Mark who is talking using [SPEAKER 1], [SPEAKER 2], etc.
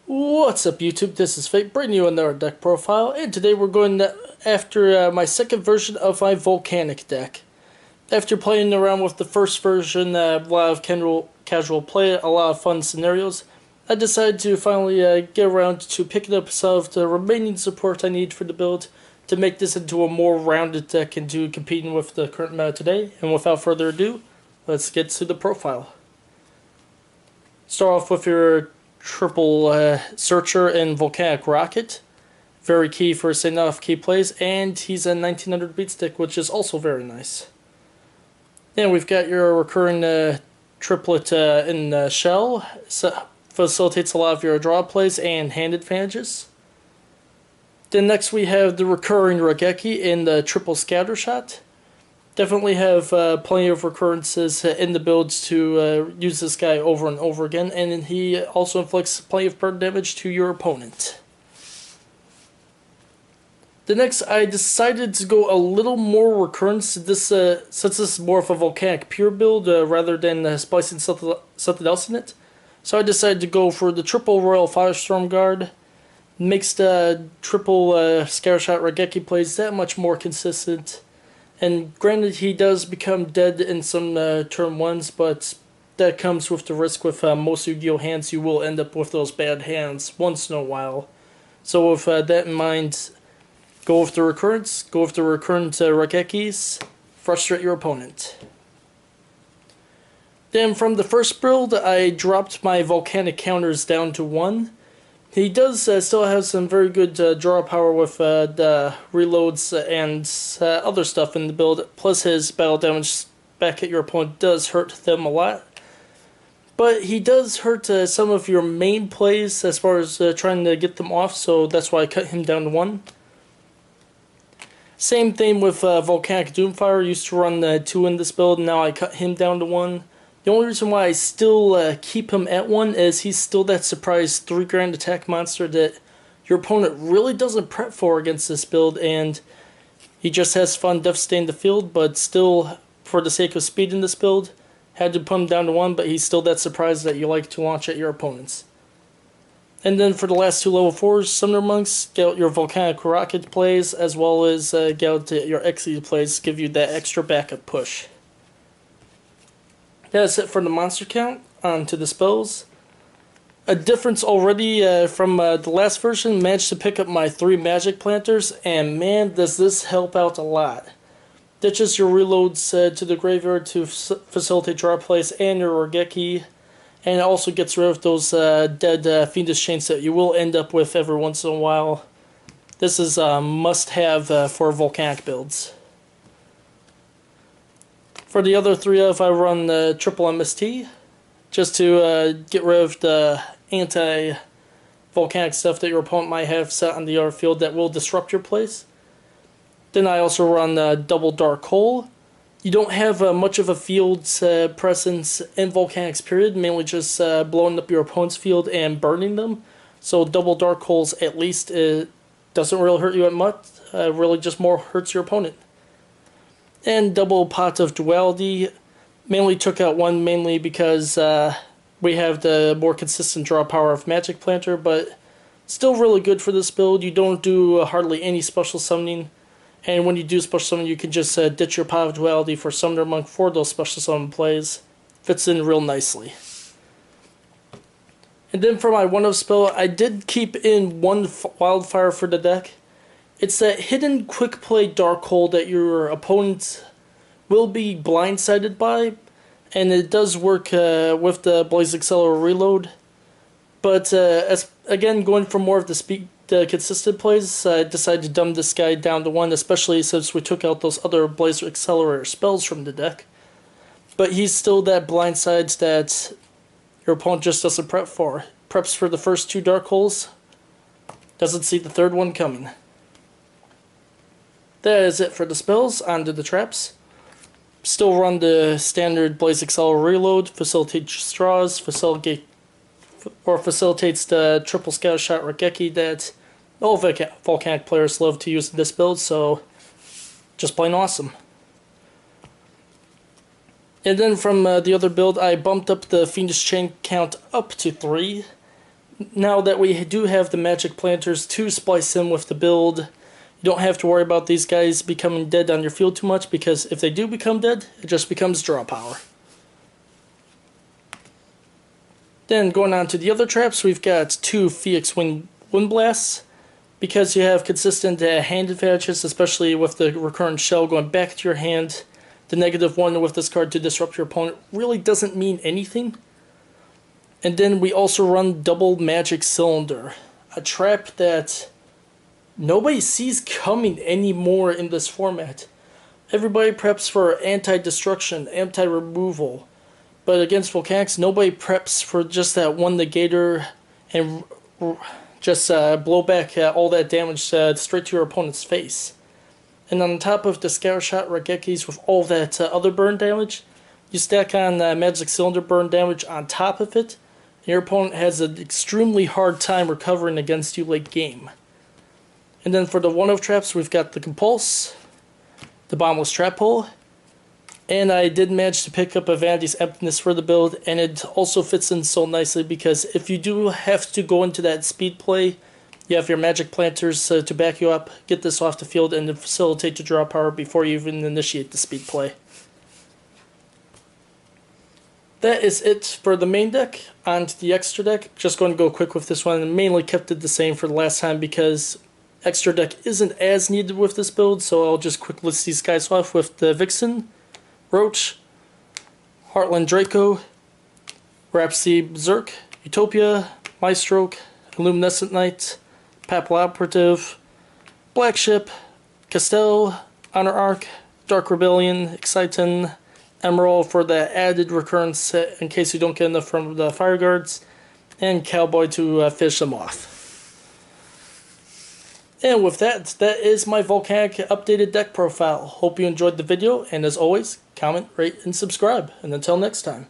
[SPEAKER 1] What's up YouTube, this is Fate, bringing you another deck profile, and today we're going after my second version of my Volcanic deck. After playing around with the first version, a lot of casual play, a lot of fun scenarios, I decided to finally get around to picking up some of the remaining support I need for the build to make this into a more rounded deck and to competing with the current meta today. And without further ado, let's get to the profile. Start off with your triple Searcher and Volcanic Rocket. Very key for setting off key plays, and he's a 1900 beat stick, which is also very nice. Then we've got your recurring triplet in Shell. Facilitates a lot of your draw plays and hand advantages. Then next we have the recurring Raigeki in the triple Scattershot. Definitely have plenty of recurrences in the builds to use this guy over and over again, and he also inflicts plenty of burn damage to your opponent. The next, I decided to go a little more recurrence this since this is more of a Volcanic pure build rather than splicing something else in it. So I decided to go for the triple Royal Firestorm Guard. Makes the triple Scattershot Raigeki plays that much more consistent. And granted, he does become dead in some turn ones, but that comes with the risk with most Yu-Gi-Oh hands. You will end up with those bad hands once in a while. So with that in mind, go with the recurrence, go with the recurrent Raigekis, frustrate your opponent. Then from the first build, I dropped my Volcanic Counters down to 1. He does still have some very good draw power with the reloads and other stuff in the build, plus his battle damage back at your opponent does hurt them a lot. But he does hurt some of your main plays as far as trying to get them off, so that's why I cut him down to 1. Same thing with Volcanic Doomfire. Used to run 2 in this build, now I cut him down to 1. The only reason why I still keep him at 1 is he's still that surprise 3 grand attack monster that your opponent really doesn't prep for against this build, and he just has fun devastating the field, but still, for the sake of speed in this build, had to put him down to 1, but he's still that surprise that you like to launch at your opponents. And then for the last 2 level 4s, Summoner Monks, get out your Volcanic Rocket plays, as well as get out your Xe plays, give you that extra backup push. That's it for the monster count. On to the spells. A difference already from the last version, managed to pick up my 3 magic planters, and man, does this help out a lot. Ditches your reloads to the graveyard to facilitate draw plays and your Raigeki, and it also gets rid of those dead Fiendish Chains that you will end up with every once in a while. This is a must-have for Volcanic builds. For the other 3 of, I run the triple MST, just to get rid of the anti-volcanic stuff that your opponent might have set on the other field that will disrupt your plays. Then I also run double Dark Hole. You don't have much of a field presence in Volcanic's period, mainly just blowing up your opponent's field and burning them. So double Dark Holes at least doesn't really hurt you that much, really just more hurts your opponent. And double Pot of Duality, mainly took out 1 mainly because we have the more consistent draw power of Magic Planter, but still really good for this build. You don't do hardly any special summoning, and when you do special summon, you can just ditch your Pot of Duality for Summoner Monk for those special summon plays. Fits in real nicely. And then for my 1-of spell, I did keep in 1 Wildfire for the deck. It's that hidden quick play Dark Hole that your opponent will be blindsided by, and it does work with the Blaze Accelerator reload. But as again, going for more of the consistent plays, I decided to dumb this guy down to 1, especially since we took out those other Blaze Accelerator spells from the deck. But he's still that blindside that your opponent just doesn't prep for. Preps for the first 2 Dark Holes, doesn't see the 3rd one coming. That is it for the spells. On to the traps. Still run the standard Blaze Accelerator reload, facilitates straws, facilitates the triple Scattershot Raigeki that all Volcanic players love to use in this build, so just plain awesome. And then from the other build, I bumped up the Fiendish Chain count up to 3. Now that we do have the magic planters to splice in with the build, you don't have to worry about these guys becoming dead on your field too much, because if they do become dead, it just becomes draw power. Then going on to the other traps, we've got 2 Phoenix Wind Blasts. Because you have consistent hand advantages, especially with the recurrent shell going back to your hand, the -1 with this card to disrupt your opponent really doesn't mean anything. And then we also run double Magic Cylinder, a trap that nobody sees coming anymore in this format. Everybody preps for anti-destruction, anti-removal, but against Volcanics, nobody preps for just that one negator and just blow back all that damage straight to your opponent's face. And on top of the Scattershot Regekis with all that other burn damage, you stack on Magic Cylinder burn damage on top of it, and your opponent has an extremely hard time recovering against you late game. And then for the one-off traps, we've got the Compulse, the Bombless Trap Hole, and I did manage to pick up a Vanity's Emptiness for the build, and it also fits in so nicely because if you do have to go into that speed play, you have your Magic Planters to back you up, get this off the field, and to facilitate your draw power before you even initiate the speed play. That is it for the main deck. On to the extra deck. Just going to go quick with this one, and mainly kept it the same for the last time because extra deck isn't as needed with this build, so I'll just quick list these guys off with the Vixen, Roach, Heartland Draco, Rhapsody Berserk, Utopia, Maestroke, Luminescent Knight, Papal Operative, Black Ship, Castell, Honor Arc, Dark Rebellion, Exciton, Emerald for the added recurrence in case you don't get enough from the Fire Guards, and Cowboy to finish them off. And with that, that is my Volcanic updated deck profile. Hope you enjoyed the video, and as always, comment, rate, and subscribe. And until next time.